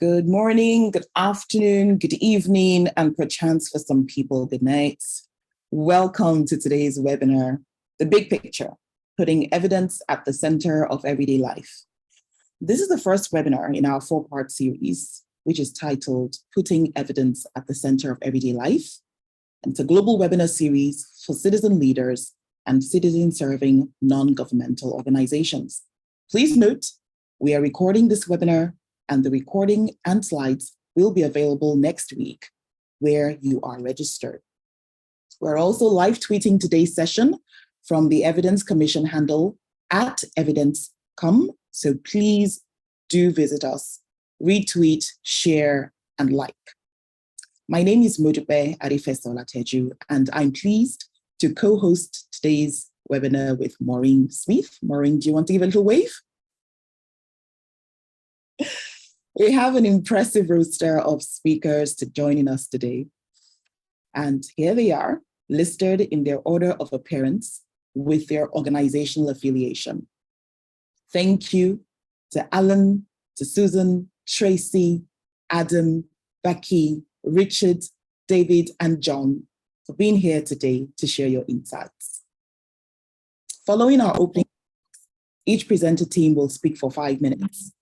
Good morning, good afternoon, good evening, and perchance for some people, good night. Welcome to today's webinar, The Big Picture, Putting Evidence at the Center of Everyday Life. This is the first webinar in our four-part series, which is titled Putting Evidence at the Center of Everyday Life. And it's a global webinar series for citizen leaders and citizen-serving non-governmental organizations. Please note, we are recording this webinar, and the recording and slides will be available next week where you are registered. We're also live tweeting today's session from the Evidence Commission handle at Evidence.com. So please do visit us, retweet, share, and like. My name is Modupe Arifesola-Teju, and I'm pleased to co-host today's webinar with Maureen Smith. Maureen, do you want to give a little wave? We have an impressive roster of speakers joining us today. And here they are, listed in their order of appearance with their organizational affiliation. Thank you to Alan, to Susan, Tracy, Adam, Becky, Richard, David, and John for being here today to share your insights. Following our opening, each presenter team will speak for 5 minutes.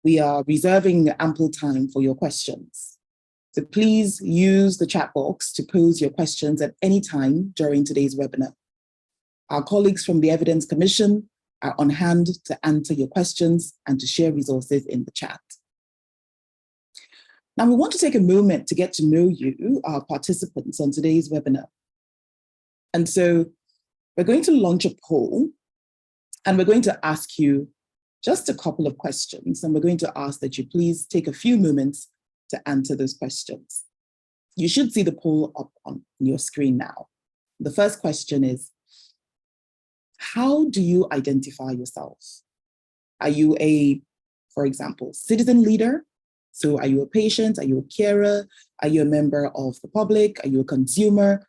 We are reserving ample time for your questions. So please use the chat box to pose your questions at any time during today's webinar. Our colleagues from the Evidence Commission are on hand to answer your questions and to share resources in the chat. Now, we want to take a moment to get to know you, our participants on today's webinar. And so we're going to launch a poll, and we're going to ask you just a couple of questions, and we're going to ask that you please take a few moments to answer those questions. You should see the poll up on your screen now. The first question is, how do you identify yourself? Are you for example, citizen leader? So are you a patient? Are you a carer? Are you a member of the public? Are you a consumer?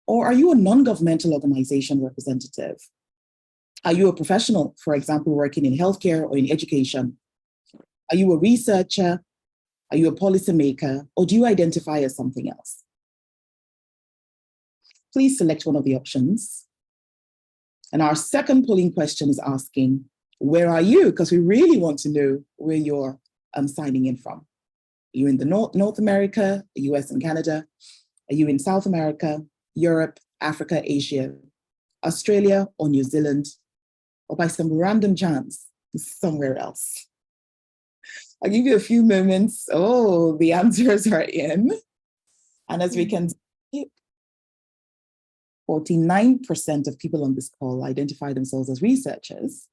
Or are you a non-governmental organization representative? Are you a professional, for example, working in healthcare or in education? Are you a researcher? Are you a policymaker? Or do you identify as something else? Please select one of the options. And our second polling question is asking, where are you? Because we really want to know where you're signing in from. Are you in the North America, the US and Canada? Are you in South America, Europe, Africa, Asia, Australia, or New Zealand? Or by some random chance, somewhere else? I'll give you a few moments. Oh, the answers are in. And as we can see, 49% of people on this call identify themselves as researchers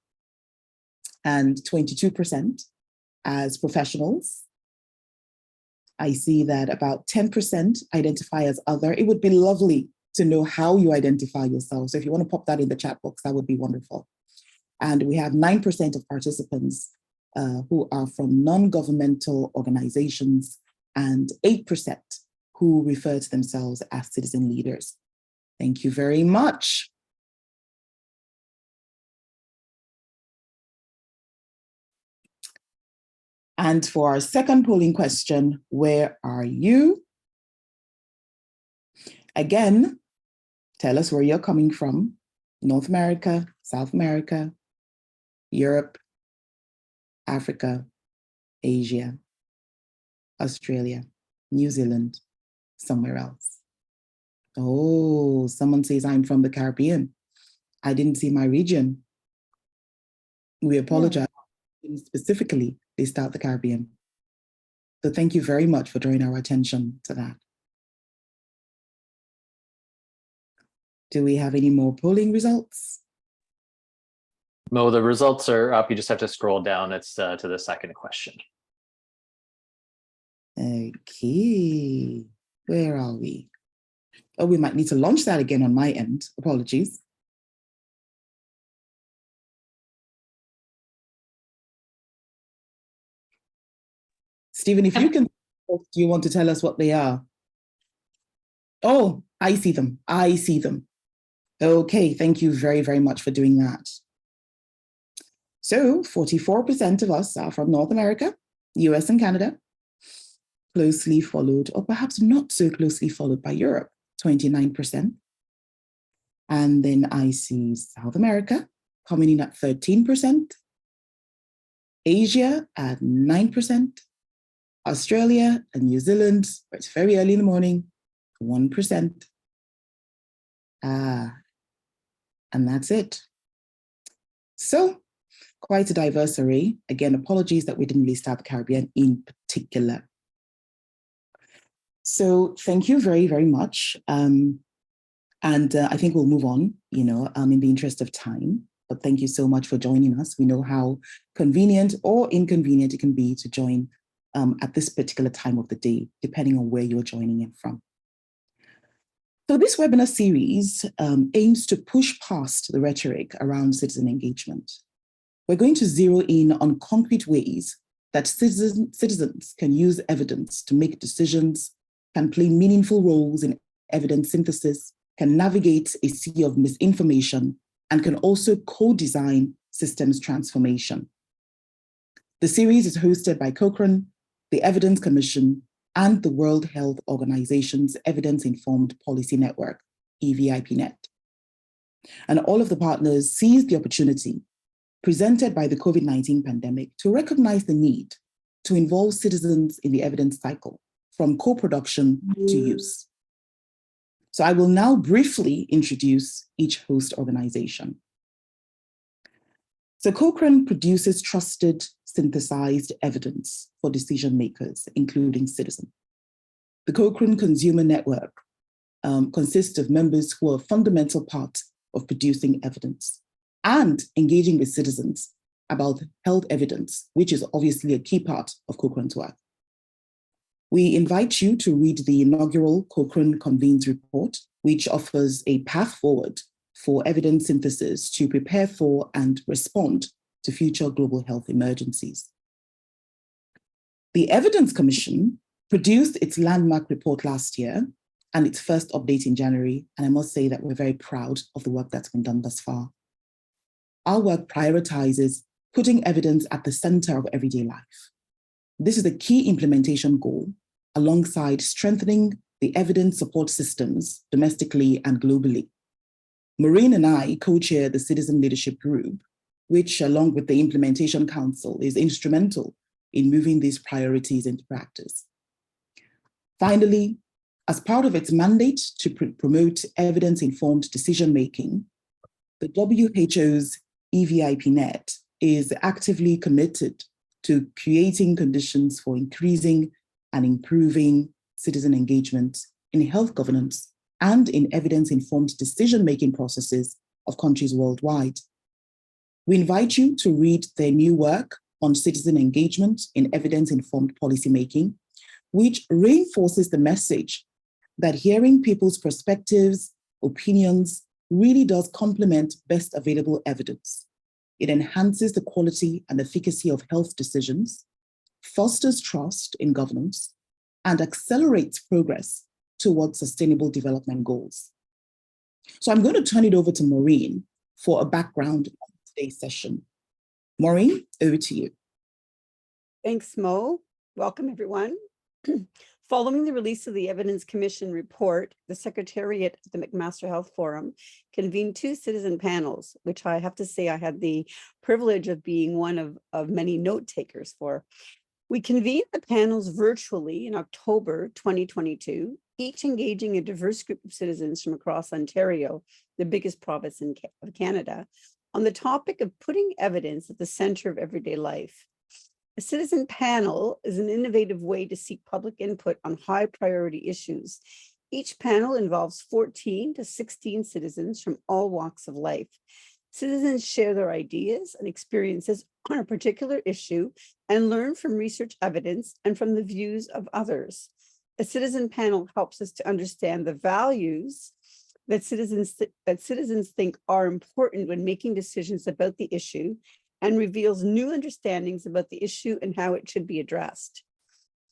and 22% as professionals. I see that about 10% identify as other. It would be lovely to know how you identify yourself. So if you want to pop that in the chat box, that would be wonderful. And we have 9% of participants who are from non-governmental organizations and 8% who refer to themselves as citizen leaders. Thank you very much. And for our second polling question, where are you? Again, tell us where you're coming from. North America, South America, Europe, Africa, Asia, Australia, New Zealand, somewhere else. Oh, someone says I'm from the Caribbean. I didn't see my region. We apologize. Specifically, they start the Caribbean. So thank you very much for drawing our attention to that. Do we have any more polling results? Mo, the results are up. You just have to scroll down. It's to the second question. Okay, where are we? Oh, we might need to launch that again on my end. Apologies. Stephen, if you can, do you want to tell us what they are? Oh, I see them. I see them. Okay, thank you very, very much for doing that. So 44% of us are from North America, US and Canada, closely followed, or perhaps not so closely followed by Europe, 29%. And then I see South America coming in at 13%, Asia at 9%, Australia and New Zealand, where it's very early in the morning, 1%. And that's it. So quite a diverse array. Again, apologies that we didn't list out the Caribbean in particular. So thank you very, very much. And I think we'll move on, in the interest of time. But thank you so much for joining us. We know how convenient or inconvenient it can be to join at this particular time of the day, depending on where you're joining in from. So this webinar series aims to push past the rhetoric around citizen engagement. We're going to zero in on concrete ways that citizens can use evidence to make decisions, can play meaningful roles in evidence synthesis, can navigate a sea of misinformation, and can also co-design systems transformation. The series is hosted by Cochrane, the Evidence Commission, and the World Health Organization's Evidence-informed Policy Network, EVIPNet. And all of the partners seized the opportunity presented by the COVID-19 pandemic to recognize the need to involve citizens in the evidence cycle, from co-production to use. So I will now briefly introduce each host organization. So Cochrane produces trusted, synthesized evidence for decision makers, including citizens. The Cochrane Consumer Network consists of members who are a fundamental part of producing evidence and engaging with citizens about health evidence, which is obviously a key part of Cochrane's work. We invite you to read the inaugural Cochrane Convenes report, which offers a path forward for evidence synthesis to prepare for and respond to future global health emergencies. The Evidence Commission produced its landmark report last year and its first update in January, and I must say that we're very proud of the work that's been done thus far. Our work prioritizes putting evidence at the center of everyday life. This is a key implementation goal, alongside strengthening the evidence support systems domestically and globally. Maureen and I co-chair the Citizen Leadership Group, which, along with the Implementation Council, is instrumental in moving these priorities into practice. Finally, as part of its mandate to promote evidence-informed decision-making, the WHO's EVIPNet is actively committed to creating conditions for increasing and improving citizen engagement in health governance and in evidence-informed decision-making processes of countries worldwide. We invite you to read their new work on citizen engagement in evidence-informed policymaking, which reinforces the message that hearing people's perspectives, opinions, really does complement best available evidence. It enhances the quality and efficacy of health decisions, fosters trust in governance, and accelerates progress towards sustainable development goals. So I'm going to turn it over to Maureen for a background on today's session. Maureen, over to you. Thanks, Mo. Welcome, everyone. Following the release of the Evidence Commission report, the Secretariat at the McMaster Health Forum convened 2 citizen panels, which I have to say I had the privilege of being one of many note takers for. We convened the panels virtually in October 2022, each engaging a diverse group of citizens from across Ontario, the biggest province of Canada, on the topic of putting evidence at the center of everyday life. A citizen panel is an innovative way to seek public input on high priority issues. Each panel involves 14 to 16 citizens from all walks of life. Citizens share their ideas and experiences on a particular issue and learn from research evidence and from the views of others. A citizen panel helps us to understand the values that citizens think are important when making decisions about the issue, and reveals new understandings about the issue and how it should be addressed.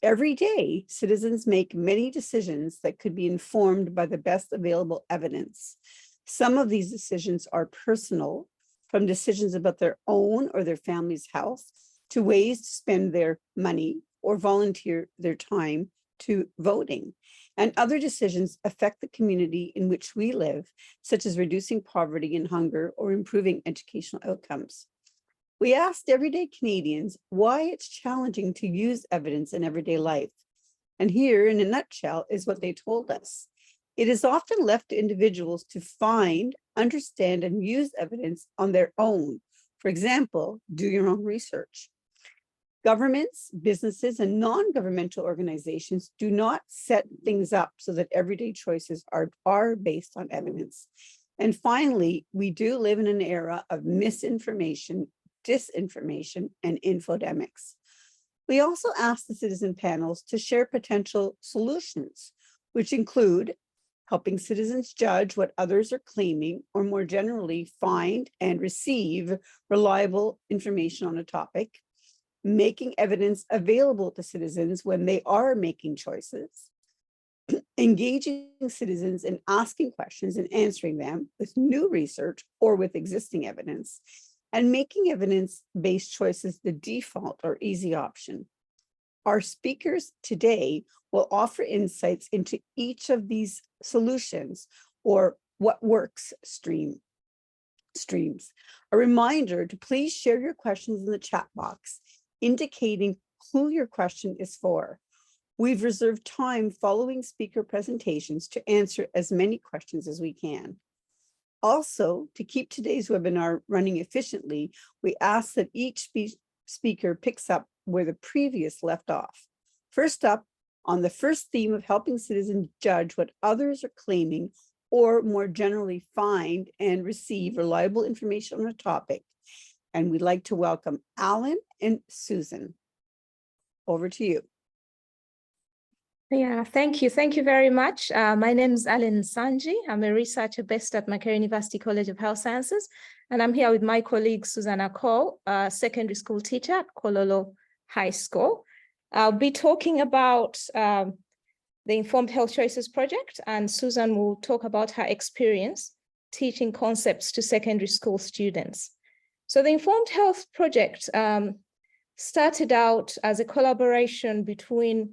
Every day, citizens make many decisions that could be informed by the best available evidence. Some of these decisions are personal, from decisions about their own or their family's health, to ways to spend their money or volunteer their time to voting. And other decisions affect the community in which we live, such as reducing poverty and hunger or improving educational outcomes. We asked everyday Canadians why it's challenging to use evidence in everyday life. And here, in a nutshell, is what they told us. It is often left to individuals to find, understand, and use evidence on their own. For example, do your own research. Governments, businesses, and non-governmental organizations do not set things up so that everyday choices are based on evidence. And finally, we do live in an era of misinformation, disinformation, and infodemics. We also asked the citizen panels to share potential solutions, which include helping citizens judge what others are claiming, or more generally, find and receive reliable information on a topic, making evidence available to citizens when they are making choices, engaging citizens in asking questions and answering them with new research or with existing evidence, and making evidence-based choices the default or easy option. Our speakers today will offer insights into each of these solutions, or what works streams. A reminder to please share your questions in the chat box, indicating who your question is for. We've reserved time following speaker presentations to answer as many questions as we can. Also, to keep today's webinar running efficiently, we ask that each speaker picks up where the previous left off. First up, on the first theme of helping citizens judge what others are claiming, or more generally find and receive reliable information on a topic. And we'd like to welcome Alan and Susan. Over to you. Yeah, thank you. Thank you very much. My name is Alan Sanji. I'm a researcher based at Makerere University College of Health Sciences, and I'm here with my colleague, Susanna Cole, a secondary school teacher at Kololo High School. I'll be talking about the Informed Health Choices Project, and Susan will talk about her experience teaching concepts to secondary school students. So the Informed Health Project started out as a collaboration between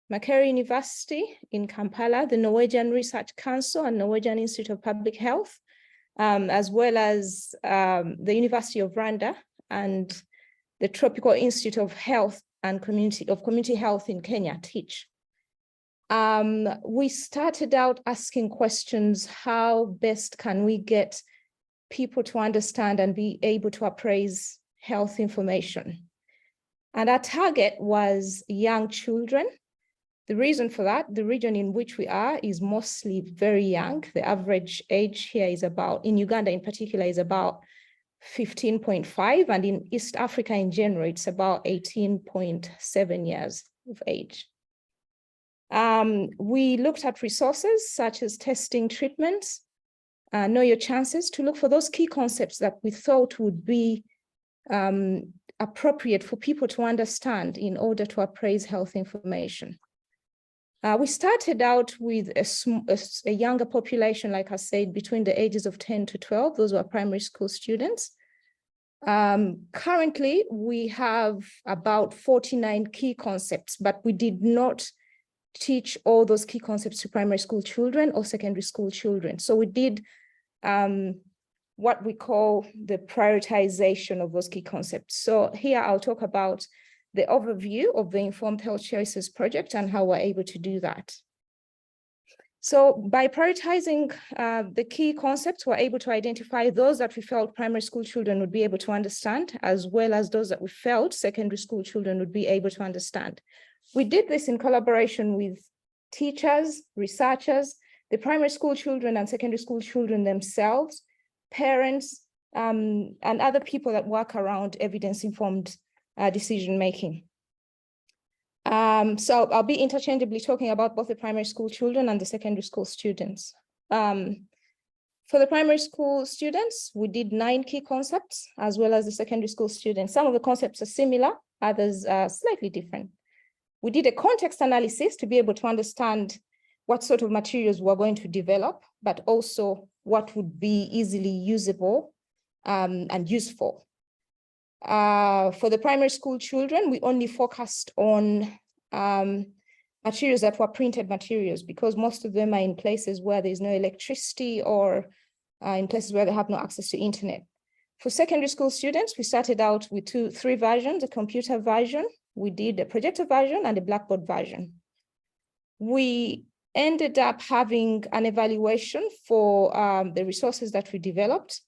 Makerere University in Kampala, the Norwegian Research Council and Norwegian Institute of Public Health, as well as the University of Rwanda and the Tropical Institute of Health and Community Health in Kenya, TEACH. We started out asking questions: how best can we get people to understand and be able to appraise health information? And our target was young children. The reason for that, the region in which we are is mostly very young. The average age here is about, in Uganda in particular, is about 15.5, and in East Africa in general, it's about 18.7 years of age. We looked at resources such as testing treatments, know your chances, to look for those key concepts that we thought would be appropriate for people to understand in order to appraise health information. We started out with a younger population, like I said, between the ages of 10 to 12. Those were primary school students. Currently, we have about 49 key concepts, but we did not teach all those key concepts to primary school children or secondary school children. So we did what we call the prioritization of those key concepts. So here I'll talk about the overview of the Informed Health Choices Project and how we're able to do that. So by prioritizing the key concepts, we're able to identify those that we felt primary school children would be able to understand, as well as those that we felt secondary school children would be able to understand. We did this in collaboration with teachers, researchers, the primary school children and secondary school children themselves, parents, and other people that work around evidence-informed decision-making. So I'll be interchangeably talking about both the primary school children and the secondary school students. For the primary school students, we did 9 key concepts, as well as the secondary school students. Some of the concepts are similar, others are slightly different. We did a context analysis to be able to understand what sort of materials we're going to develop, but also what would be easily usable and useful. For the primary school children, we only focused on materials that were printed materials, because most of them are in places where there's no electricity, or in places where they have no access to internet. For secondary school students, we started out with three versions: a computer version, we did a projector version, and a Blackboard version. We ended up having an evaluation for the resources that we developed.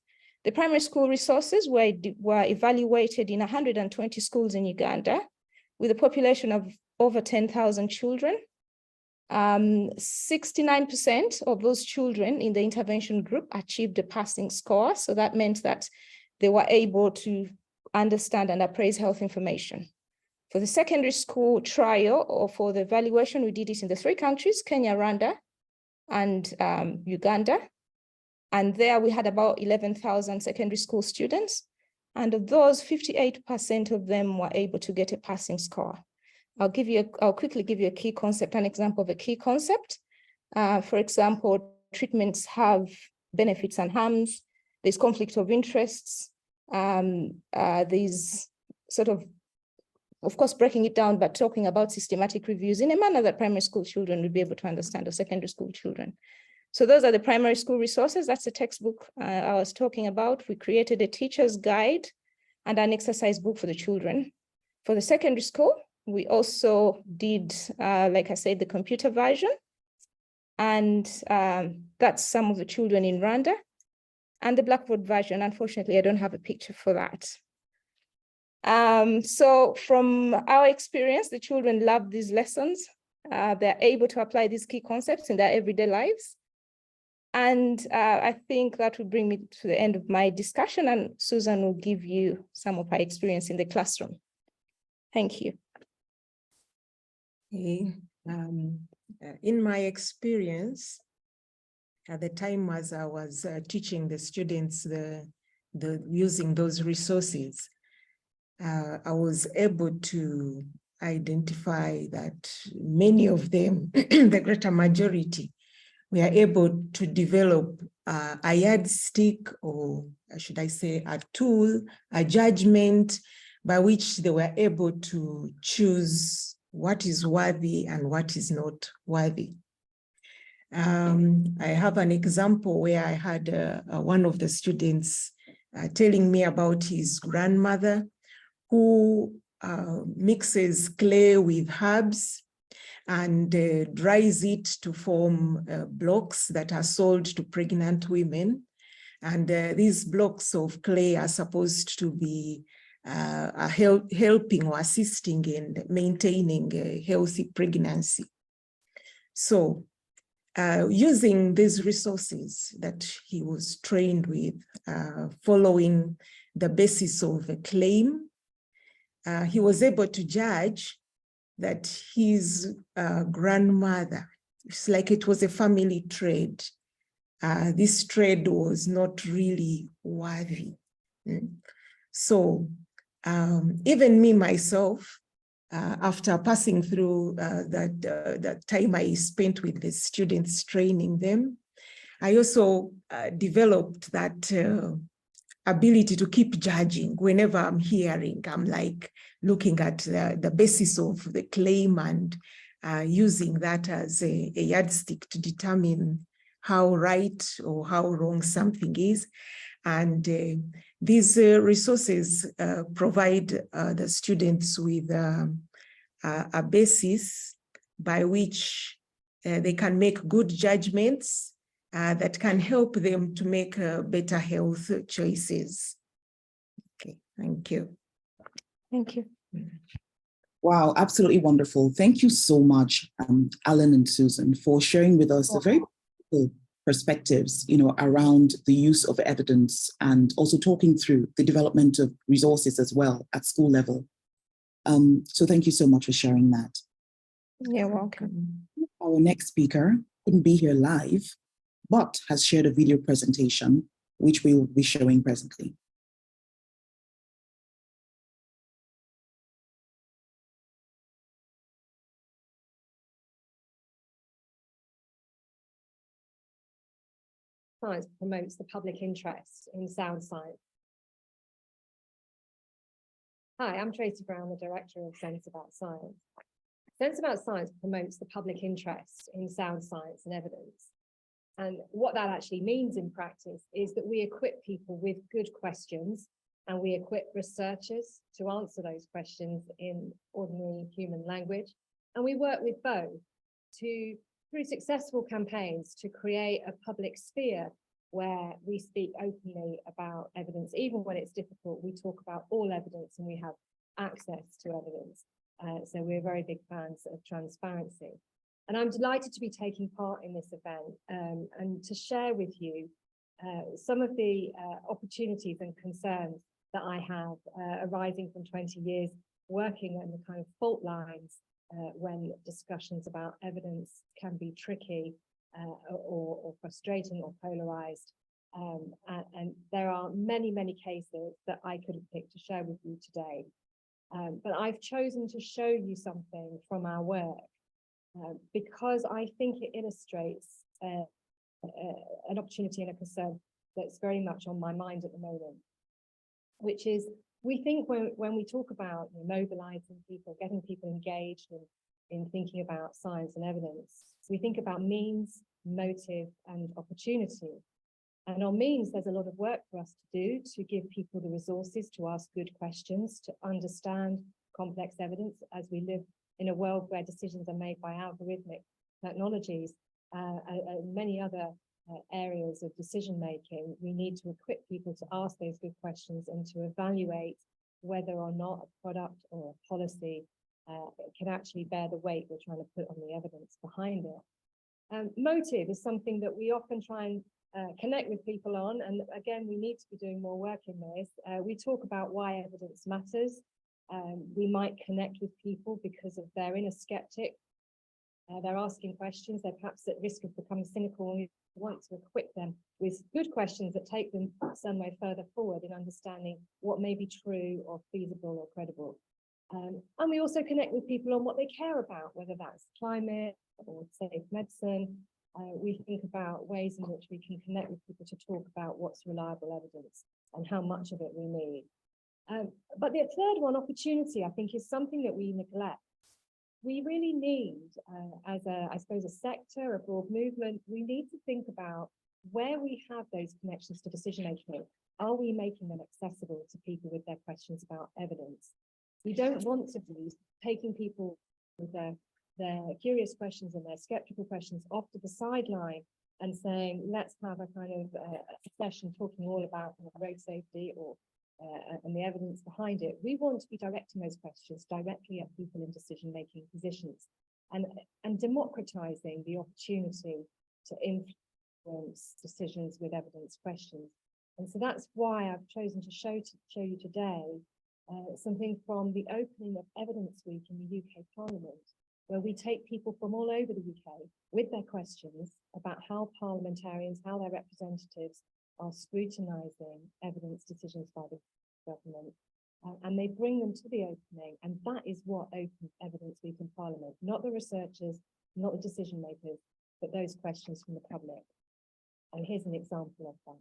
The primary school resources were evaluated in 120 schools in Uganda, with a population of over 10,000 children. 69% of those children in the intervention group achieved a passing score. So that meant that they were able to understand and appraise health information. For the secondary school trial, or for the evaluation, we did it in the three countries: Kenya, Rwanda, and Uganda. And there we had about 11,000 secondary school students. And of those, 58% of them were able to get a passing score. I'll quickly give you a key concept, an example of a key concept. For example, treatments have benefits and harms. There's conflict of interests. There's sort of course, breaking it down, but talking about systematic reviews in a manner that primary school children would be able to understand, or secondary school children. So those are the primary school resources. That's the textbook I was talking about. We created a teacher's guide and an exercise book for the children. For the secondary school, we also did, like I said, the computer version. And that's some of the children in Rwanda. And the Blackboard version, unfortunately, I don't have a picture for that. So from our experience, the children love these lessons. They're able to apply these key concepts in their everyday lives. And I think that will bring me to the end of my discussion, and Susan will give you some of her experience in the classroom. Thank you. Okay. In my experience, at the time as I was teaching the students using those resources, I was able to identify that many of them, the greater majority, we are able to develop a yardstick, or should I say a tool, a judgment by which they were able to choose what is worthy and what is not worthy. I have an example where I had one of the students telling me about his grandmother, who mixes clay with herbs and dries it to form blocks that are sold to pregnant women. And these blocks of clay are supposed to be helping or assisting in maintaining a healthy pregnancy. So using these resources that he was trained with, following the basis of a claim, he was able to judge that his grandmother, it's like it was a family trade. This trade was not really worthy. So even me myself, after passing through that time I spent with the students training them, I also developed that ability to keep judging. Whenever I'm hearing, I'm like looking at the basis of the claim and using that as a yardstick to determine how right or how wrong something is. And these resources provide the students with a basis by which they can make good judgments that can help them to make better health choices. Okay, thank you. Thank you. Wow, absolutely wonderful. Thank you so much, Alan and Susan, for sharing with us the very cool perspectives, around the use of evidence, and also talking through the development of resources as well at school level. So thank you so much for sharing that. You're welcome. Our next speaker couldn't be here live, but has shared a video presentation, which we will be showing presently. Science promotes the public interest in sound science. Hi, I'm Tracy Brown, the Director of Sense About Science. Sense About Science promotes the public interest in sound science and evidence. And what that actually means in practice is that we equip people with good questions, and we equip researchers to answer those questions in ordinary human language. And we work with both through successful campaigns, to create a public sphere where we speak openly about evidence. Even when it's difficult, we talk about all evidence and we have access to evidence. So we're very big fans of transparency. And I'm delighted to be taking part in this event and to share with you some of the opportunities and concerns that I have arising from 20 years working on the kind of fault lines when discussions about evidence can be tricky or frustrating or polarized. And there are many, many cases that I could have picked to share with you today. But I've chosen to show you something from our work because I think it illustrates an opportunity and a concern that's very much on my mind at the moment, which is we think when we talk about mobilizing people, getting people engaged in thinking about science and evidence, we think about means, motive, and opportunity. And on means, there's a lot of work for us to do to give people the resources to ask good questions, to understand complex evidence as we live in a world where decisions are made by algorithmic technologies and many other areas of decision making. We need to equip people to ask those good questions and to evaluate whether or not a product or a policy can actually bear the weight we're trying to put on the evidence behind it. Motive is something that we often try and connect with people on, and again, we need to be doing more work in this. We talk about why evidence matters. We might connect with people because of their inner skeptic. They're asking questions, they're perhaps at risk of becoming cynical, and we want to equip them with good questions that take them some way further forward in understanding what may be true or feasible or credible. And we also connect with people on what they care about, whether that's climate or safe medicine. We think about ways in which we can connect with people to talk about what's reliable evidence and how much of it we need. But the third one, opportunity, I think, is something that we neglect. We really need, as I suppose, a sector, a broad movement, we need to think about where we have those connections to decision making. Are we making them accessible to people with their questions about evidence? We don't want to be taking people with their curious questions and their skeptical questions off to the sideline and saying, let's have a kind of a session talking all about road safety or and the evidence behind it. We want to be directing those questions directly at people in decision-making positions and democratizing the opportunity to influence decisions with evidence questions. And so that's why I've chosen to show you today something from the opening of Evidence Week in the UK Parliament, where we take people from all over the UK with their questions about how parliamentarians, how their representatives are scrutinising evidence decisions by the government, and they bring them to the opening, and that is what opens Evidence Week in Parliament, not the researchers, not the decision makers, but those questions from the public. And here's an example of that.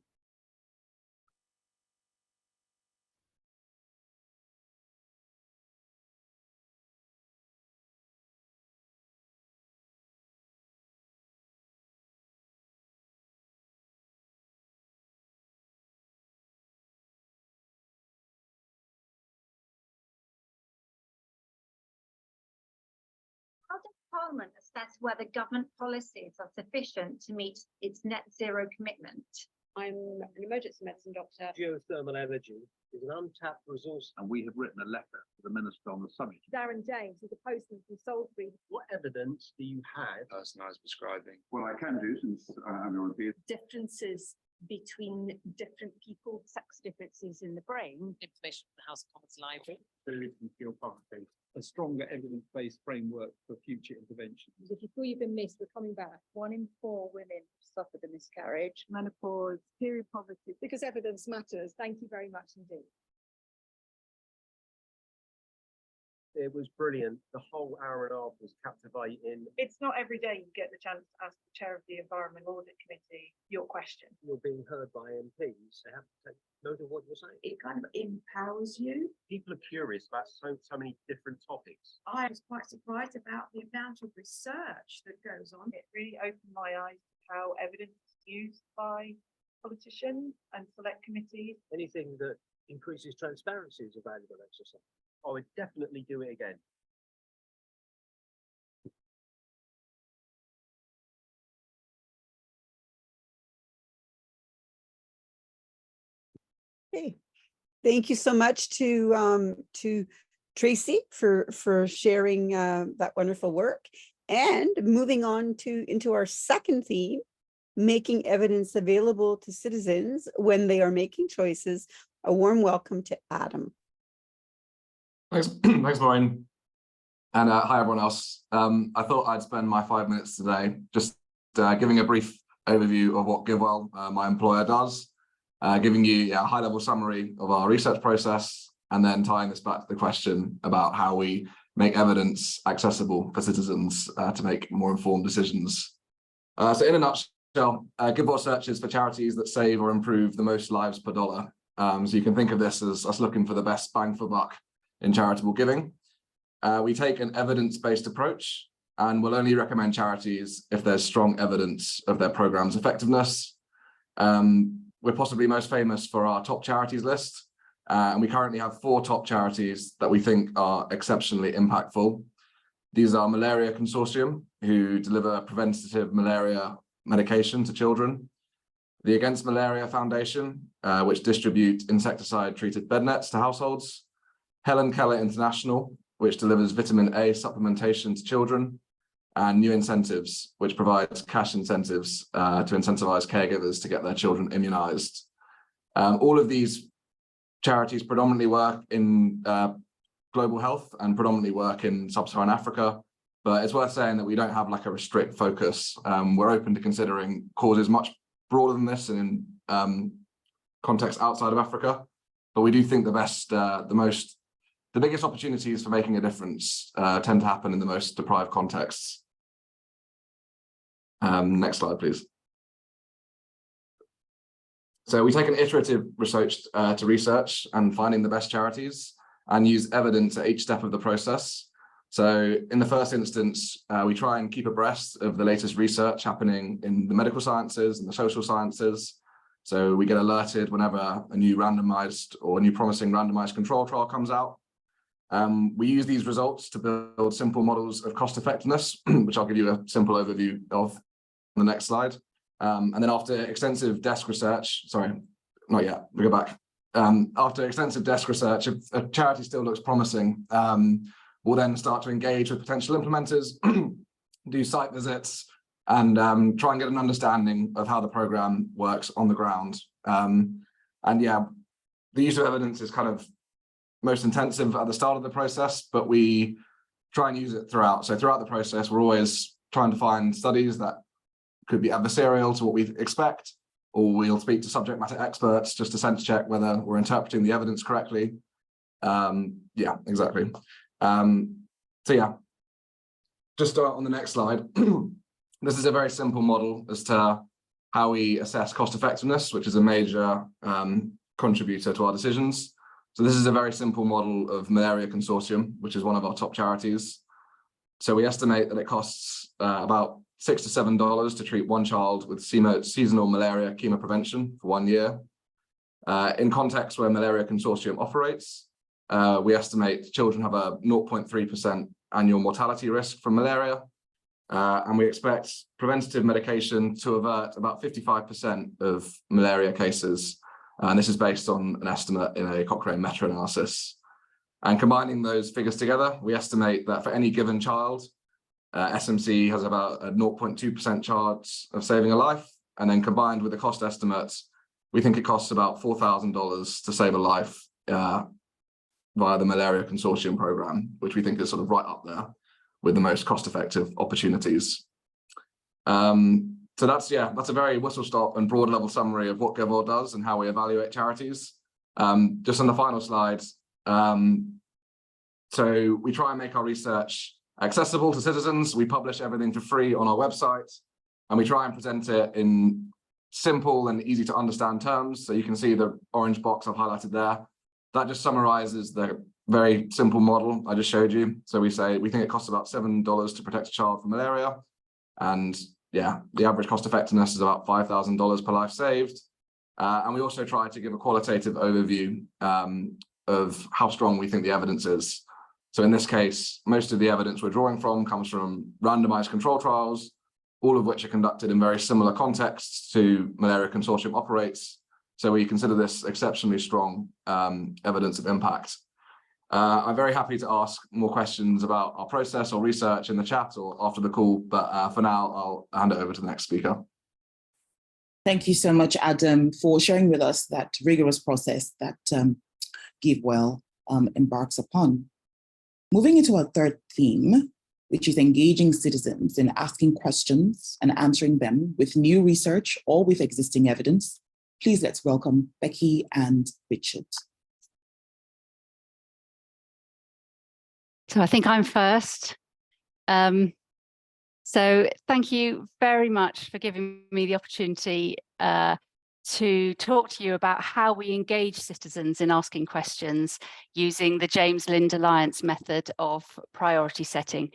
How does Parliament assess whether government policies are sufficient to meet its net zero commitment? I'm an emergency medicine doctor. Geothermal energy is an untapped resource. And we have written a letter to the Minister on the subject. Darren James is a postman from Salisbury. What evidence do you have? Personalised prescribing. Well, I can do since I'm your peer. Differences between different people, sex differences in the brain. Information from the House of Commons Library. Ability to feel poverty. A stronger evidence-based framework for future interventions. If you feel you've been missed, we're coming back. 1 in 4 women suffered a miscarriage, menopause, period poverty. Because evidence matters. Thank you very much indeed. It was brilliant. The whole hour and a half was captivating. It's not every day you get the chance to ask the chair of the Environment Audit Committee your question. You're being heard by MPs. They have to take note of what you're saying. It kind of empowers you. People are curious about so many different topics. I was quite surprised about the amount of research that goes on. It really opened my eyes to how evidence is used by politicians and select committees. Anything that increases transparency is a valuable exercise. I would definitely do it again. Okay, thank you so much to Tracy for sharing that wonderful work. And moving on into our second theme, making evidence available to citizens when they are making choices. A warm welcome to Adam. Thanks, thanks, Maureen. And hi, everyone else. I thought I'd spend my 5 minutes today just giving a brief overview of what GiveWell, my employer, does, giving you a high-level summary of our research process, and then tying this back to the question about how we make evidence accessible for citizens to make more informed decisions. So in a nutshell, GiveWell searches for charities that save or improve the most lives per dollar. So you can think of this as us looking for the best bang for buck in charitable giving. We take an evidence-based approach, and we'll only recommend charities if there's strong evidence of their program's effectiveness. We're possibly most famous for our top charities list, and we currently have 4 top charities that we think are exceptionally impactful. These are Malaria Consortium, who deliver preventative malaria medication to children; the Against Malaria Foundation, which distribute insecticide-treated bed nets to households; Helen Keller International, which delivers vitamin A supplementation to children; and New Incentives, which provides cash incentives to incentivize caregivers to get their children immunized. All of these charities predominantly work in global health and predominantly work in sub-Saharan Africa, but it's worth saying that we don't have like a restrict focus. We're open to considering causes much broader than this and in context outside of Africa, but we do think the biggest opportunities for making a difference tend to happen in the most deprived contexts. Next slide, please. So we take an iterative approach to research and finding the best charities and use evidence at each step of the process. So in the first instance, we try and keep abreast of the latest research happening in the medical sciences and the social sciences. So we get alerted whenever a new randomized or a new promising randomized control trial comes out. We use these results to build simple models of cost effectiveness, which I'll give you a simple overview of on the next slide. And then after extensive desk research, sorry, not yet, we go back. After extensive desk research, if a charity still looks promising, we'll then start to engage with potential implementers, do site visits, and try and get an understanding of how the program works on the ground. And yeah, the use of evidence is kind of most intensive at the start of the process, but we try and use it throughout. So throughout the process, we're always trying to find studies that could be adversarial to what we expect, or we'll speak to subject matter experts just to sense check whether we're interpreting the evidence correctly. Yeah, exactly. So yeah, just on the next slide. This is a very simple model as to how we assess cost effectiveness, which is a major contributor to our decisions. So this is a very simple model of Malaria Consortium, which is one of our top charities. So we estimate that it costs about $6 to $7 to treat one child with seasonal malaria chemoprevention for 1 year. In context where Malaria Consortium operates, we estimate children have a 0.3% annual mortality risk from malaria, and we expect preventative medication to avert about 55% of malaria cases. And this is based on an estimate in a Cochrane meta-analysis. And combining those figures together, we estimate that for any given child, SMC has about a 0.2% chance of saving a life. And then combined with the cost estimates, we think it costs about $4,000 to save a life via the Malaria Consortium program, which we think is sort of right up there with the most cost-effective opportunities. So that's a very whistle-stop and broad level summary of what GiveWell does and how we evaluate charities. Just on the final slide, So we try and make our research accessible to citizens. We publish everything for free on our website, and we try and present it in simple and easy to understand terms. So you can see the orange box I've highlighted there. That just summarizes the very simple model I just showed you. So we say we think it costs about $7 to protect a child from malaria. And yeah, the average cost effectiveness is about $5,000 per life saved. And we also try to give a qualitative overview of how strong we think the evidence is. So in this case, most of the evidence we're drawing from comes from randomized control trials, all of which are conducted in very similar contexts to Malaria Consortium operates. So we consider this exceptionally strong evidence of impact. I'm very happy to ask more questions about our process or research in the chat or after the call, but for now, I'll hand it over to the next speaker. Thank you so much, Adam, for sharing with us that rigorous process that GiveWell embarks upon. Moving into our third theme, which is engaging citizens in asking questions and answering them with new research or with existing evidence. Please let's welcome Becky and Richard. So I think I'm first. So thank you very much for giving me the opportunity to talk to you about how we engage citizens in asking questions using the James Lind Alliance method of priority setting.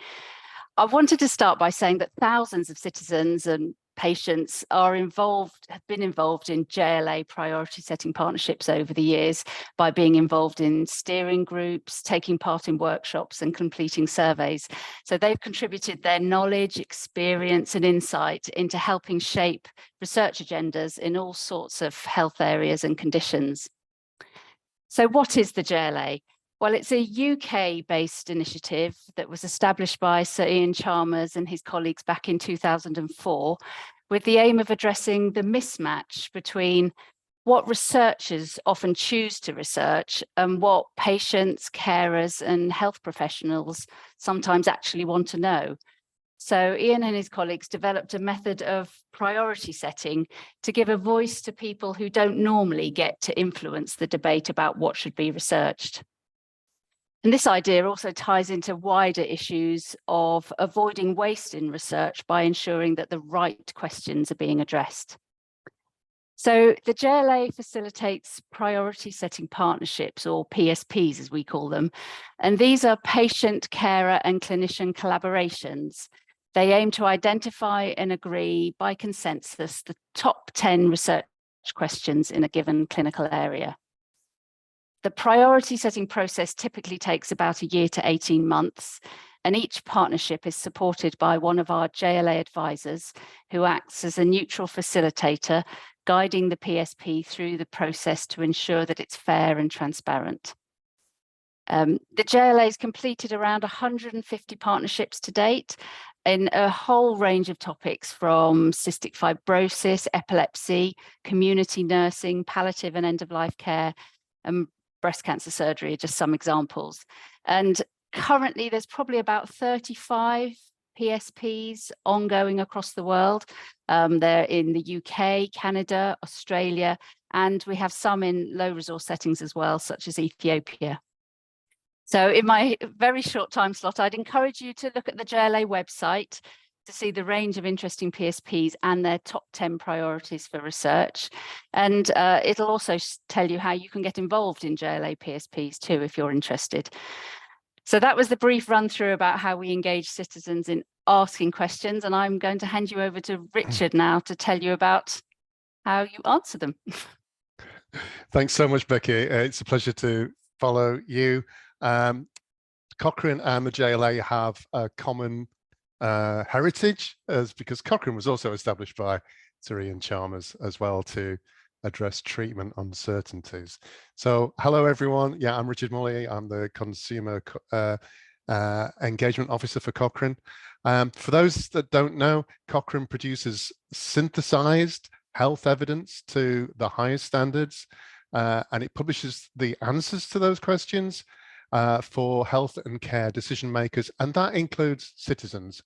I wanted to start by saying that thousands of citizens and patients have been involved in JLA priority setting partnerships over the years by being involved in steering groups, taking part in workshops and completing surveys. So they've contributed their knowledge, experience and insight into helping shape research agendas in all sorts of health areas and conditions. So what is the JLA? Well, it's a UK-based initiative that was established by Sir Ian Chalmers and his colleagues back in 2004, with the aim of addressing the mismatch between what researchers often choose to research and what patients, carers, and health professionals sometimes actually want to know. So Ian and his colleagues developed a method of priority setting to give a voice to people who don't normally get to influence the debate about what should be researched. And this idea also ties into wider issues of avoiding waste in research by ensuring that the right questions are being addressed. So the JLA facilitates priority setting partnerships, or PSPs as we call them. And these are patient, carer and clinician collaborations. They aim to identify and agree by consensus the top 10 research questions in a given clinical area. The priority setting process typically takes about a year to 18 months, and each partnership is supported by one of our JLA advisors who acts as a neutral facilitator, guiding the PSP through the process to ensure that it's fair and transparent. The JLA has completed around 150 partnerships to date in a whole range of topics from cystic fibrosis, epilepsy, community nursing, palliative and end-of-life care, and breast cancer surgery are just some examples. And currently there's probably about 35 PSPs ongoing across the world. They're in the UK, Canada, Australia, and we have some in low resource settings as well, such as Ethiopia. So in my very short time slot, I'd encourage you to look at the JLA website to see the range of interesting PSPs and their top 10 priorities for research. And it'll also tell you how you can get involved in JLA PSPs too, if you're interested. So that was the brief run through about how we engage citizens in asking questions. And I'm going to hand you over to Richard now to tell you about how you answer them. Thanks so much, Becky. It's a pleasure to follow you. Cochrane and the JLA have a common heritage, because Cochrane was also established by Sir Ian Chalmers as well to address treatment uncertainties. So hello everyone, yeah, I'm Richard Morley. I'm the Consumer Engagement Officer for Cochrane. For those that don't know, Cochrane produces synthesized health evidence to the highest standards, and it publishes the answers to those questions for health and care decision makers, and that includes citizens.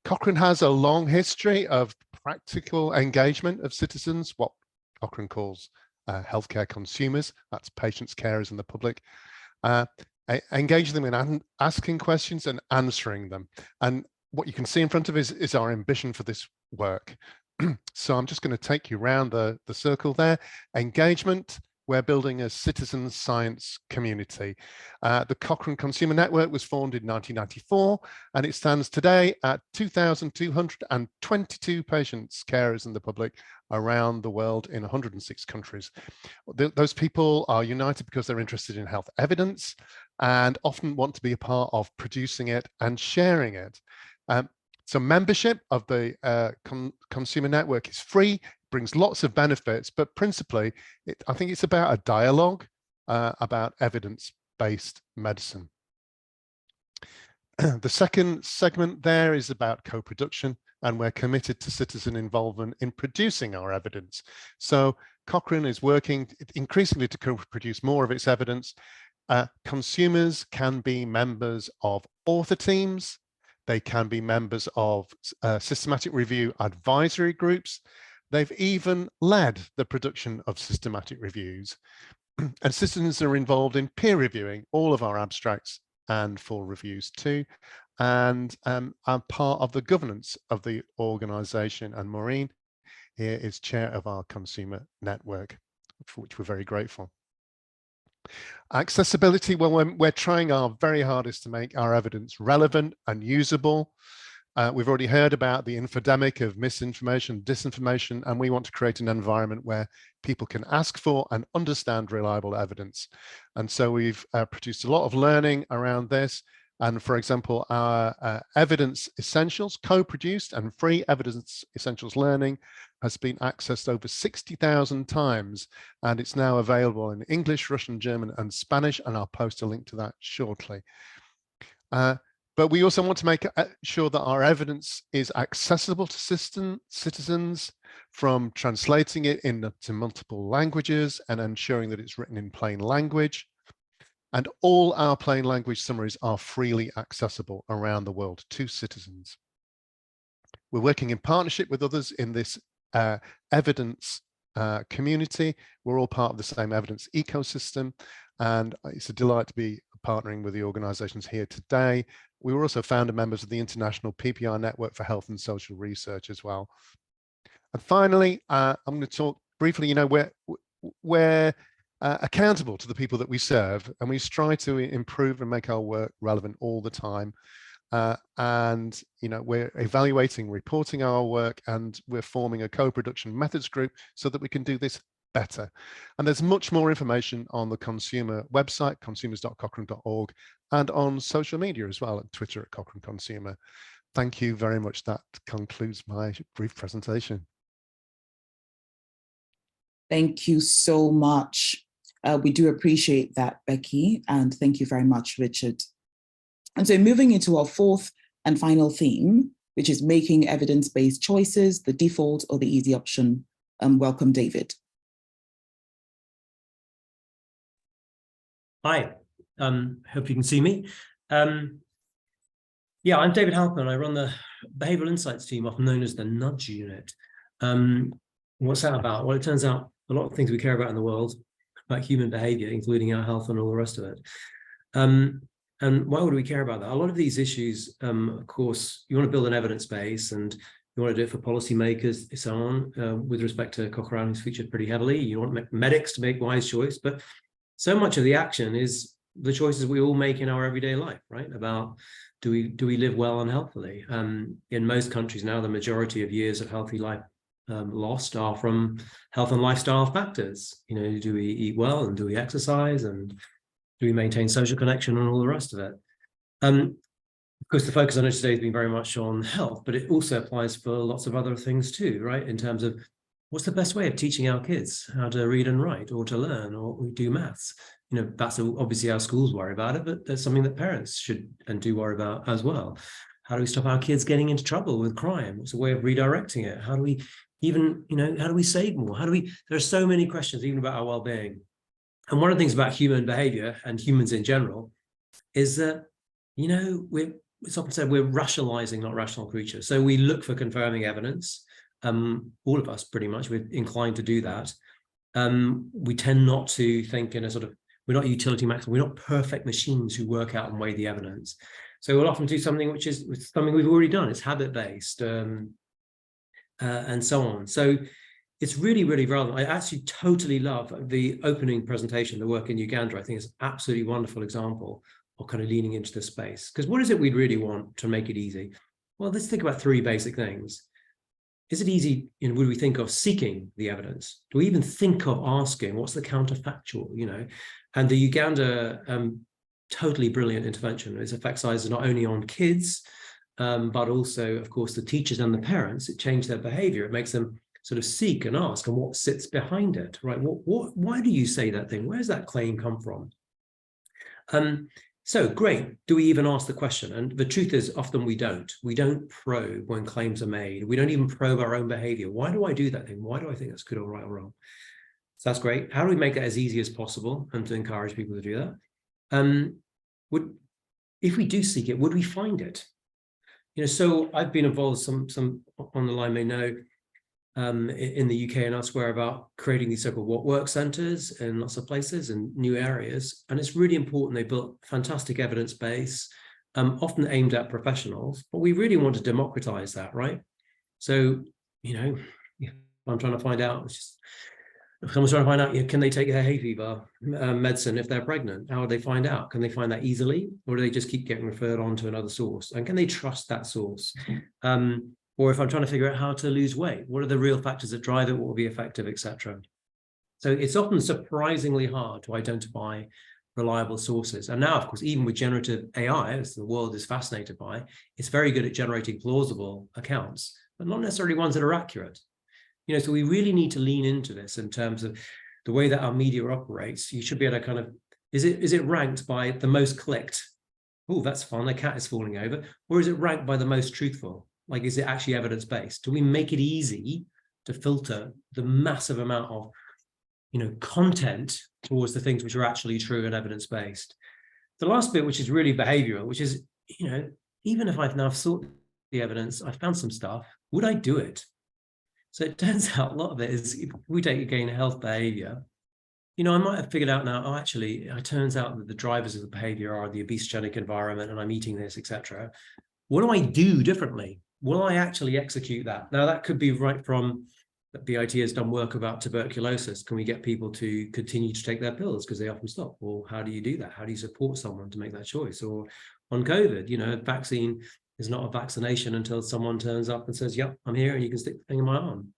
Cochrane has a long history of practical engagement of citizens, what Cochrane calls healthcare consumers, that's patients, carers and the public. engage them in asking questions and answering them. And what you can see in front of us is our ambition for this work. So I'm just going to take you around the circle there. Engagement. We're building a citizen science community. The Cochrane Consumer Network was formed in 1994, and it stands today at 2,222 patients, carers, and the public around the world in 106 countries. Those people are united because they're interested in health evidence and often want to be a part of producing it and sharing it. So membership of the Consumer Network is free, brings lots of benefits, but principally, I think it's about a dialogue about evidence-based medicine. The second segment there is about co-production, and we're committed to citizen involvement in producing our evidence. So Cochrane is working increasingly to co-produce more of its evidence. Consumers can be members of author teams. They can be members of systematic review advisory groups. They've even led the production of systematic reviews. And citizens are involved in peer reviewing all of our abstracts and full reviews too, and are part of the governance of the organization. And Maureen here is chair of our consumer network, for which we're very grateful. Accessibility, well, we're trying our very hardest to make our evidence relevant and usable. We've already heard about the infodemic of misinformation, disinformation, and we want to create an environment where people can ask for and understand reliable evidence. And so we've produced a lot of learning around this. And for example, our Evidence Essentials, co-produced and free Evidence Essentials learning has been accessed over 60,000 times, and it's now available in English, Russian, German, and Spanish, and I'll post a link to that shortly. But we also want to make sure that our evidence is accessible to citizens, from translating it into multiple languages and ensuring that it's written in plain language. And all our plain language summaries are freely accessible around the world to citizens. We're working in partnership with others in this evidence community. We're all part of the same evidence ecosystem, and it's a delight to be partnering with the organizations here today. We were also founder members of the International PPR Network for Health and Social Research as well. And finally, I'm going to talk briefly, we're accountable to the people that we serve, and we strive to improve and make our work relevant all the time. And we're evaluating, reporting our work, and we're forming a co-production methods group so that we can do this better. And there's much more information on the consumer website, consumers.cochrane.org, and on social media as well, at Twitter at Cochrane Consumer. Thank you very much. That concludes my brief presentation. Thank you so much. We do appreciate that, Becky, and thank you very much, Richard. And so moving into our fourth and final theme, which is making evidence-based choices, the default or the easy option. Welcome, David. Hi, hope you can see me. Yeah, I'm David Halpern. I run the Behavioral Insights team, often known as the Nudge Unit. What's that about? Well, it turns out a lot of things we care about in the world, about human behavior, including our health and all the rest of it. And why would we care about that? A lot of these issues, of course, you want to build an evidence base, and you want to do it for policymakers, so on, with respect to Cochrane, who's featured pretty heavily. You want medics to make wise choice, but so much of the action is the choices we all make in our everyday life, right? About do we live well and healthily? In most countries now, the majority of years of healthy life lost are from health and lifestyle factors. Do we eat well, and do we exercise, and do we maintain social connection, and all the rest of it? Of course, the focus on it today has been very much on health, but it also applies for lots of other things too, right? In terms of what's the best way of teaching our kids how to read and write, or to learn, or do maths? That's obviously our schools worry about it, but there's something that parents should and do worry about as well. How do we stop our kids getting into trouble with crime? What's a way of redirecting it? How do we even, how do we save more? There are so many questions even about our well-being. And one of the things about human behavior and humans in general is that, it's often said we're rationalizing, not rational creatures. So we look for confirming evidence. All of us pretty much, we're inclined to do that. We tend not to think in a sort of We're not utility maximum. We're not perfect machines who work out and weigh the evidence. So we'll often do something which is something we've already done. It's habit-based and so on. So it's really, really relevant. I actually totally love the opening presentation, the work in Uganda. I think it's an absolutely wonderful example of kind of leaning into this space. Because what is it we'd really want to make it easy? Well, let's think about three basic things. Is it easy, would we think of seeking the evidence? Do we even think of asking, what's the counterfactual, And the Uganda totally brilliant intervention. Its effect size is not only on kids, but also, of course, the teachers and the parents. It changed their behavior. It makes them sort of seek and ask, and what sits behind it, right? Why do you say that thing? Where's that claim come from? So great. Do we even ask the question? And the truth is, often we don't. We don't probe when claims are made. We don't even probe our own behavior. Why do I do that thing? Why do I think that's good or right or wrong? So that's great. How do we make that as easy as possible and to encourage people to do that? If we do seek it, would we find it? So I've been involved, some on the line may know, in the UK and elsewhere, about creating these so-called what work centres in lots of places and new areas. And it's really important. They built fantastic evidence base, often aimed at professionals, but we really want to democratize that, right? So, if I'm trying to find out, if someone's trying to find out, can they take their hay fever medicine if they're pregnant? How would they find out? Can they find that easily? Or do they just keep getting referred on to another source? And can they trust that source? Or if I'm trying to figure out how to lose weight, what are the real factors that drive it? What will be effective, etc. So it's often surprisingly hard to identify reliable sources. And now, of course, even with generative AI, as the world is fascinated by, it's very good at generating plausible accounts, but not necessarily ones that are accurate. So we really need to lean into this in terms of the way that our media operates. You should be able to kind of, is it ranked by the most clicked? Oh, that's fun, the cat is falling over. Or is it ranked by the most truthful? Like, is it actually evidence-based? Do we make it easy to filter the massive amount of, content towards the things which are actually true and evidence-based? The last bit, which is really behavioral, which is, even if I've now sought the evidence, I've found some stuff, would I do it? So it turns out a lot of it is, if we take again health behavior, I might have figured out now, actually, it turns out that the drivers of the behavior are the obesogenic environment and I'm eating this, etc. What do I do differently? Will I actually execute that? Now, that could be right from that BIT has done work about tuberculosis. Can we get people to continue to take their pills because they often stop? Or how do you do that? How do you support someone to make that choice? Or on COVID, a vaccine is not a vaccination until someone turns up and says, yep, I'm here and you can stick the thing in my arm.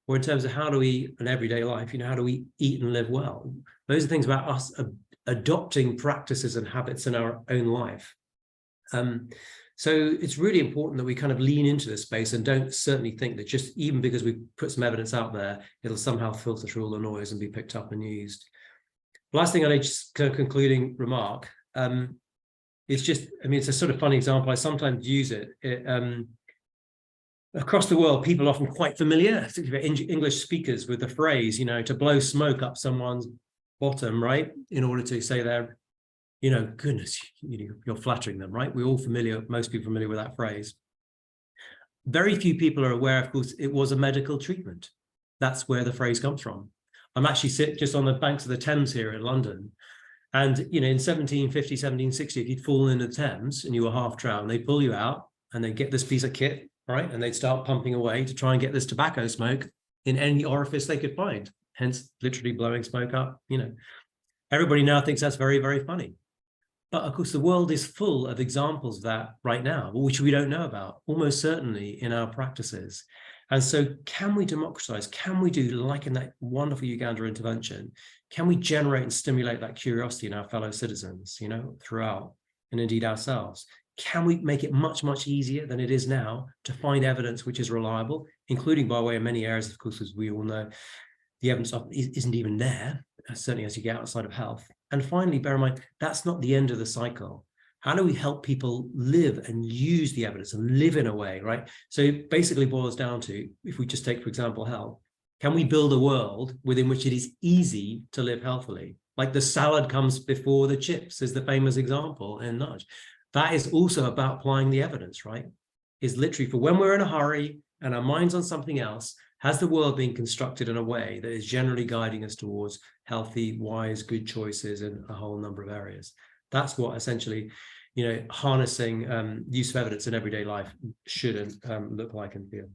Or in terms of how do we, in everyday life, how do we eat and live well? Those are things about us adopting practices and habits in our own life. So it's really important that we kind of lean into this space and don't certainly think that just even because we put some evidence out there, it'll somehow filter through all the noise and be picked up and used. Last thing I just kind of concluding remark, it's just, it's a sort of funny example. I sometimes use it. Across the world, people are often quite familiar, particularly English speakers, with the phrase, to blow smoke up someone's bottom, right? In order to say they're, goodness, you're flattering them, right? We're all familiar, most people familiar with that phrase. Very few people are aware, of course, it was a medical treatment. That's where the phrase comes from. I'm actually sit just on the banks of the Thames here in London. And, in 1750, 1760, if you'd fallen in the Thames and you were half drowned, they'd pull you out and they'd get this piece of kit, right? And they'd start pumping away to try and get this tobacco smoke in any orifice they could find, hence literally blowing smoke up, Everybody now thinks that's very, very funny. But of course, the world is full of examples of that right now, which we don't know about, almost certainly in our practices. And so can we democratize? Can we do, like in that wonderful Uganda intervention, can we generate and stimulate that curiosity in our fellow citizens, throughout, and indeed ourselves? Can we make it much, much easier than it is now to find evidence which is reliable, including by way of many areas, of course, as we all know, the evidence isn't even there, certainly as you get outside of health. And finally, bear in mind, that's not the end of the cycle. How do we help people live and use the evidence and live in a way, right? So it basically boils down to, if we just take, for example, health, can we build a world within which it is easy to live healthily? Like the salad comes before the chips is the famous example in Nudge. That is also about applying the evidence, right? Is literally for when we're in a hurry and our mind's on something else, Has the world been constructed in a way that is generally guiding us towards healthy, wise, good choices in a whole number of areas? That's what essentially, harnessing the use of evidence in everyday life should look like and feel.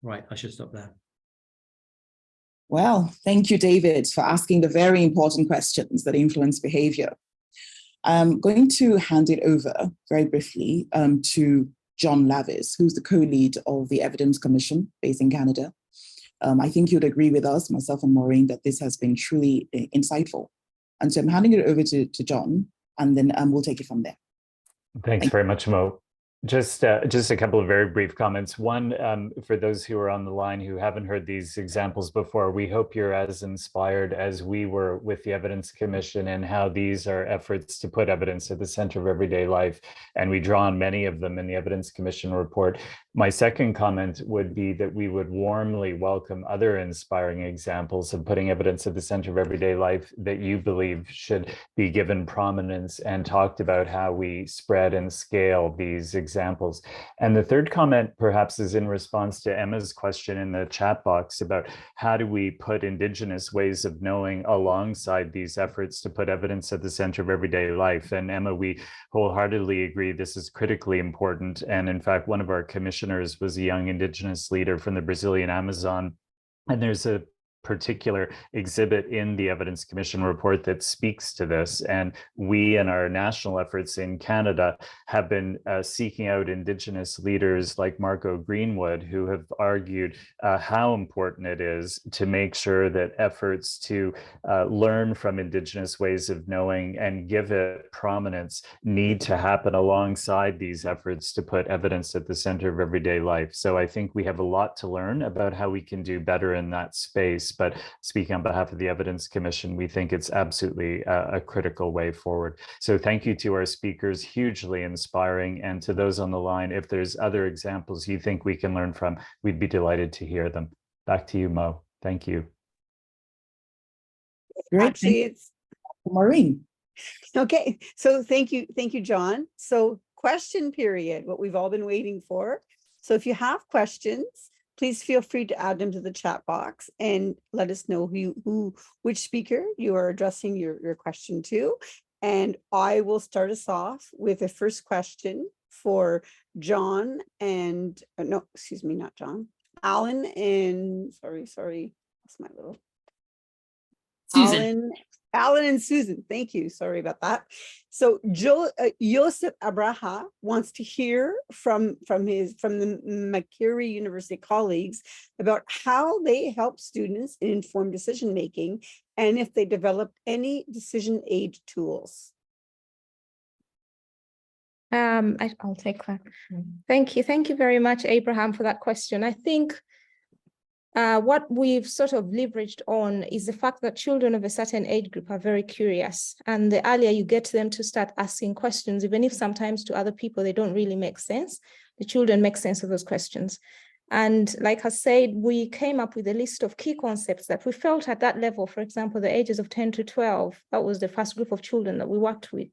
Right, I should stop there. Well, thank you, David, for asking the very important questions that influence behavior. I'm going to hand it over very briefly to John Lavis, who's the co-lead of the Evidence Commission based in Canada. I think you'd agree with us, myself and Maureen, that this has been truly insightful. And so I'm handing it over to John, and then we'll take it from there. Thanks very much, Mo. Just a couple of very brief comments. One, for those who are on the line who haven't heard these examples before, we hope you're as inspired as we were with the Evidence Commission and how these are efforts to put evidence at the center of everyday life. And we draw on many of them in the Evidence Commission report. My second comment would be that we would warmly welcome other inspiring examples of putting evidence at the center of everyday life that you believe should be given prominence and talked about how we spread and scale these examples. And the third comment perhaps is in response to Emma's question in the chat box about how do we put Indigenous ways of knowing alongside these efforts to put evidence at the center of everyday life. And Emma, we wholeheartedly agree this is critically important. And in fact, one of our commissioners was a young Indigenous leader from the Brazilian Amazon. And there's a particular exhibit in the Evidence Commission report that speaks to this. And we and our national efforts in Canada have been seeking out Indigenous leaders like Marco Greenwood, who have argued how important it is to make sure that efforts to learn from Indigenous ways of knowing and give it prominence need to happen alongside these efforts to put evidence at the center of everyday life. So I think we have a lot to learn about how we can do better in that space. But speaking on behalf of the Evidence Commission, we think it's absolutely a critical way forward. So thank you to our speakers, hugely inspiring. And to those on the line, if there's other examples you think we can learn from, we'd be delighted to hear them. Back to you, Mo. Thank you. Great. Actually, it's Maureen. okay. So thank you, John. So question period, what we've all been waiting for. So if you have questions, please feel free to add them to the chat box and let us know which speaker you are addressing your question to. And I will start us off with a first question for John and no, excuse me, not John, Alan and sorry, that's my little Susan. Alan and Susan, thank you. Sorry about that. So Joseph Abraha wants to hear from the Macquarie University colleagues about how they help students in informed decision making and if they developed any decision aid tools. I'll take that. Thank you very much, Abraham, for that question. I think what we've sort of leveraged on is the fact that children of a certain age group are very curious. And the earlier you get them to start asking questions, even if sometimes to other people they don't really make sense, the children make sense of those questions. And like I said, we came up with a list of key concepts that we felt at that level, for example, the ages of 10 to 12, that was the first group of children that we worked with,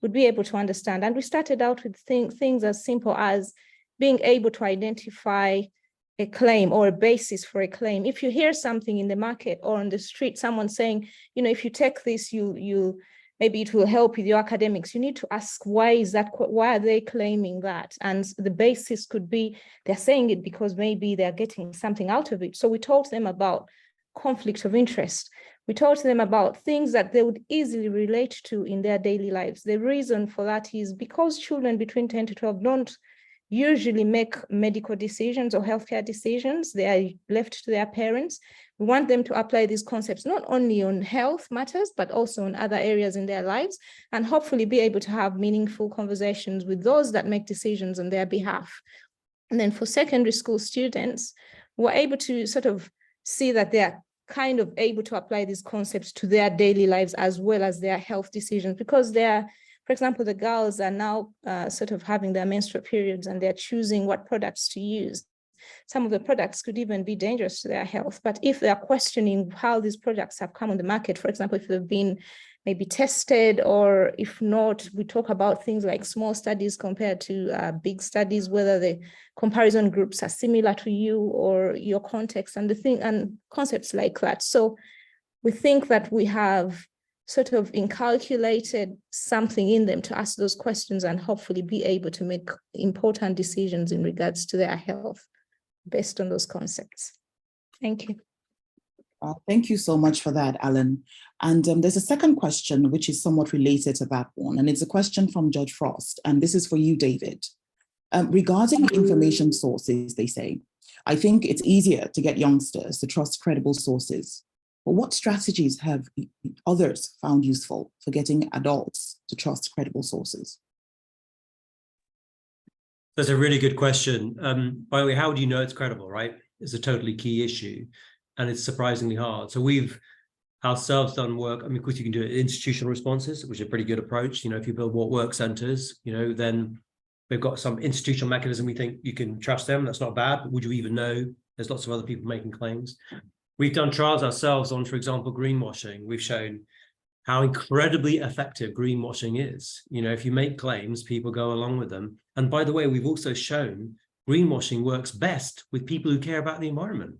would be able to understand. And we started out with things as simple as being able to identify a claim or a basis for a claim. If you hear something in the market or on the street, someone saying, if you take this, maybe it will help with your academics, you need to ask, why are they claiming that? And the basis could be, they're saying it because maybe they're getting something out of it. So we taught them about conflict of interest. We taught them about things that they would easily relate to in their daily lives. The reason for that is because children between 10 to 12 don't usually make medical decisions or healthcare decisions. They are left to their parents. We want them to apply these concepts not only on health matters, but also in other areas in their lives, and hopefully be able to have meaningful conversations with those that make decisions on their behalf. And then for secondary school students, we're able to sort of see that they're kind of able to apply these concepts to their daily lives as well as their health decisions, because they're, for example, the girls are now sort of having their menstrual periods and they're choosing what products to use. some of the products could even be dangerous to their health. But if they are questioning how these products have come on the market, for example, if they've been maybe tested, or if not, we talk about things like small studies compared to big studies, whether the comparison groups are similar to you or your context, and concepts like that. So we think that we have sort of inculcated something in them to ask those questions and hopefully be able to make important decisions in regards to their health based on those concepts. Thank you. Thank you so much for that, Alan. And there's a second question, which is somewhat related to that one. And it's a question from Judge Frost. And this is for you, David. Regarding information sources, they say, I think it's easier to get youngsters to trust credible sources. But what strategies have others found useful for getting adults to trust credible sources? That's a really good question. By the way, how do you know it's credible, right? It's a totally key issue, and it's surprisingly hard. So we've ourselves done work. I mean, of course, you can do it institutional responses, which is a pretty good approach. You know, if you build what work centers, you know, then we've got some institutional mechanism. We think you can trust them. That's not bad, but would you even know? There's lots of other people making claims. We've done trials ourselves on, for example, greenwashing. We've shown how incredibly effective greenwashing is. You know, if you make claims, people go along with them. And by the way, we've also shown greenwashing works best with people who care about the environment,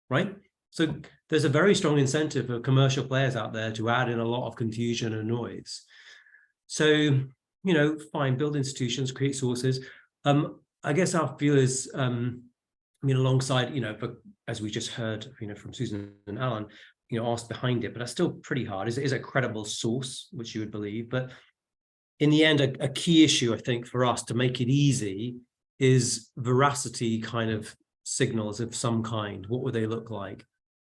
right? So there's a very strong incentive for commercial players out there to add in a lot of confusion and noise. So, you know, fine, build institutions, create sources. I guess our view is, I mean, alongside, you know, but as we just heard, you know, from Susan and Alan, you know, asked behind it, but that's still pretty hard. Is a credible source, which you would believe. But in the end, a key issue, I think, for us to make it easy is veracity kind of signals of some kind. What would they look like?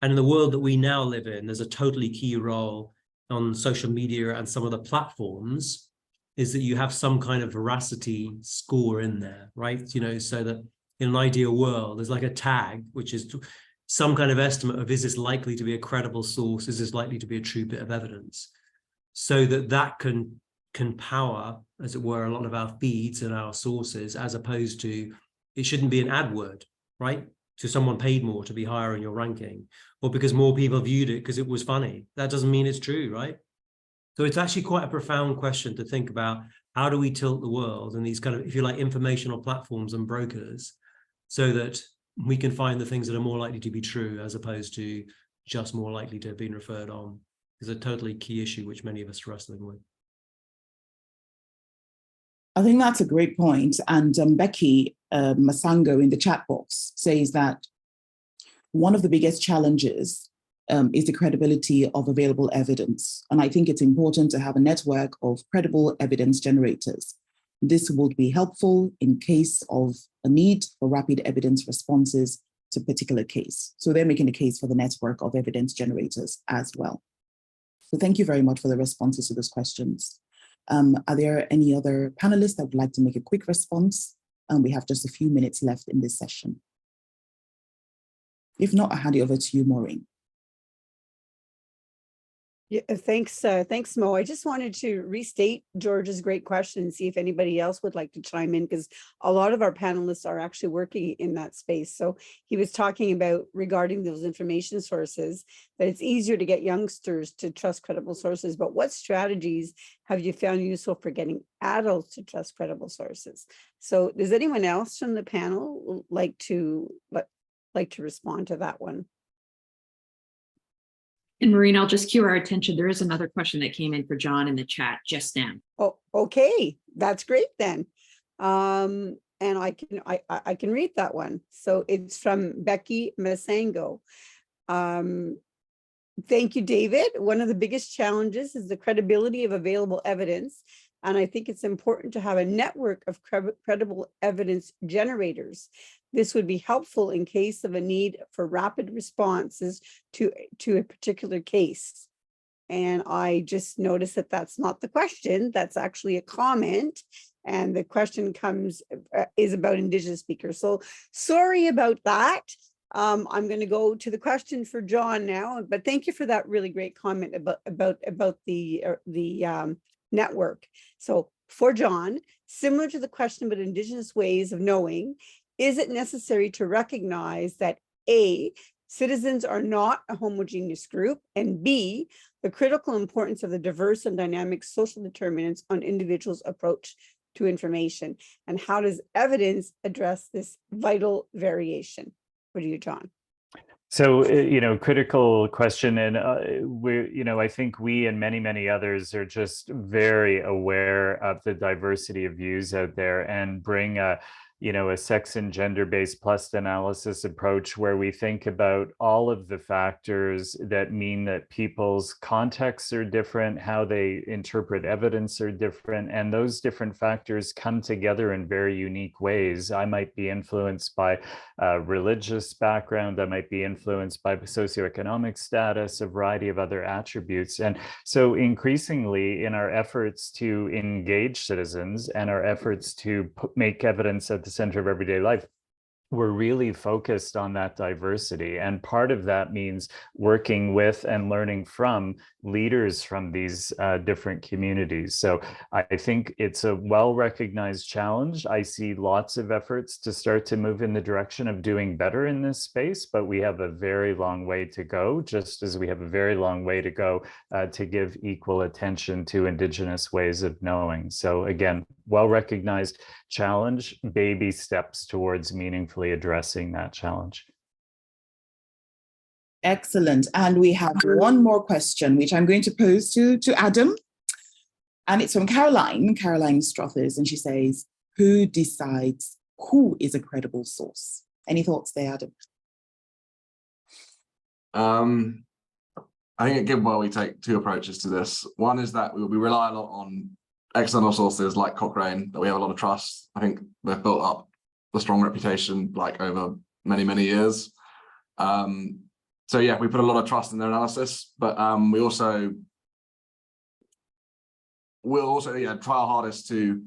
And in the world that we now live in, there's a totally key role on social media and some of the platforms is that you have some kind of veracity score in there, right? You know, so that in an ideal world, there's like a tag, which is some kind of estimate of, is this likely to be a credible source? Is this likely to be a true bit of evidence? So that can power, as it were, a lot of our feeds and our sources, as opposed to, it shouldn't be an ad word, right? So someone paid more to be higher in your ranking, or because more people viewed it because it was funny. That doesn't mean it's true, right? So it's actually quite a profound question to think about. How do we tilt the world and these kind of, if you like, informational platforms and brokers, so that we can find the things that are more likely to be true as opposed to just more likely to have been referred on? Is a totally key issue which many of us are wrestling with. I think that's a great point. And Becky Masango in the chat box says that one of the biggest challenges is the credibility of available evidence. And I think it's important to have a network of credible evidence generators. This would be helpful in case of a need for rapid evidence responses to a particular case. So they're making a case for the network of evidence generators as well. So thank you very much for the responses to those questions. Are there any other panelists that would like to make a quick response? We have just a few minutes left in this session. If not, I'll hand it over to you, Maureen. Yeah, thanks, Mo. I just wanted to restate George's great question and see if anybody else would like to chime in, because a lot of our panelists are actually working in that space. So he was talking about, regarding those information sources, that it's easier to get youngsters to trust credible sources, but what strategies have you found useful for getting adults to trust credible sources? So does anyone else from the panel like to respond to that one? And Maureen, I'll just cue our attention. There is another question that came in for John in the chat just now. Oh, okay. That's great then. And I can read that one. So it's from Becky Masango. Thank you, David. One of the biggest challenges is the credibility of available evidence. And I think it's important to have a network of credible evidence generators. This would be helpful in case of a need for rapid responses to a particular case. And I just noticed that that's not the question. That's actually a comment. And the question is about Indigenous speakers. So sorry about that. I'm going to go to the question for John now, but thank you for that really great comment about the network. So for John, similar to the question about Indigenous ways of knowing, is it necessary to recognize that A, citizens are not a homogeneous group, and B, the critical importance of the diverse and dynamic social determinants on individuals' approach to information? And how does evidence address this vital variation? What do you, John? So, critical question. And I think we and many others are just very aware of the diversity of views out there, and bring a sex and gender-based plus analysis approach where we think about all of the factors that mean that people's contexts are different, how they interpret evidence are different, and those different factors come together in very unique ways. I might be influenced by religious background, I might be influenced by socioeconomic status, a variety of other attributes. And so increasingly in our efforts to engage citizens and our efforts to make evidence at the center of everyday life, we're really focused on that diversity. And part of that means working with and learning from leaders from these different communities. So I think it's a well-recognized challenge. I see lots of efforts to start to move in the direction of doing better in this space, but we have a very long way to go, just as we have a very long way to go to give equal attention to Indigenous ways of knowing. So again, well-recognized challenge, baby steps towards meaningfully addressing that challenge. Excellent. And we have one more question, which I'm going to pose to Adam. And it's from Caroline Strothers. And she says, who decides who is a credible source? Any thoughts there, Adam? I think at GiveWell, we take two approaches to this. One is that we rely a lot on external sources like Cochrane, that we have a lot of trust. I think they've built up a strong reputation over many years. So yeah, we put a lot of trust in their analysis, but we'll also try our hardest to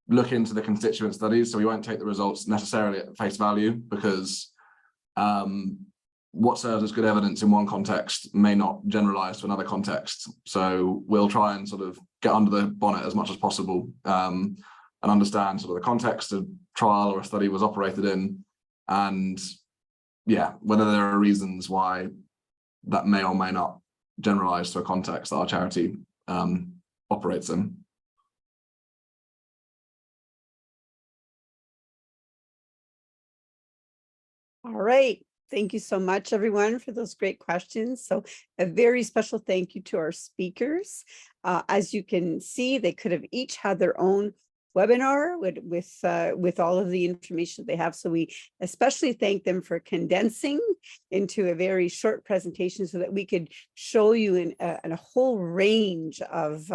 look into the constituent studies. So we won't take the results necessarily at face value, because what serves as good evidence in one context may not generalize to another context. So we'll try and sort of get under the bonnet as much as possible and understand sort of the context a trial or a study was operated in, and yeah, whether there are reasons why that may or may not generalize to a context that our charity operates in. All right. Thank you so much, everyone, for those great questions. So a very special thank you to our speakers. As you can see, they could have each had their own webinar with all of the information they have. So we especially thank them for condensing into a very short presentation so that we could show you in a whole range of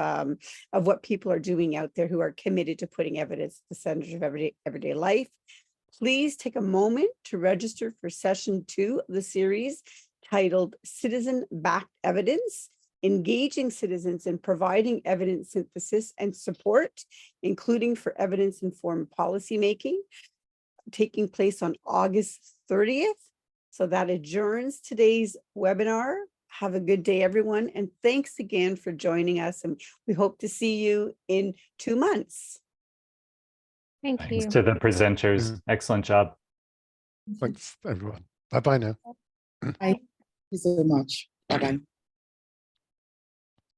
what people are doing out there who are committed to putting evidence at the center of everyday life. Please take a moment to register for session 2 of the series titled Citizen-Backed Evidence, Engaging Citizens in Providing Evidence Synthesis and Support, including for Evidence-informed Policymaking, taking place on August 30th. So that adjourns today's webinar. Have a good day, everyone. And thanks again for joining us. And we hope to see you in 2 months. Thank you. Thanks to the presenters. Excellent job. Thanks, everyone. Bye-bye now. Thank you so much. Bye-bye.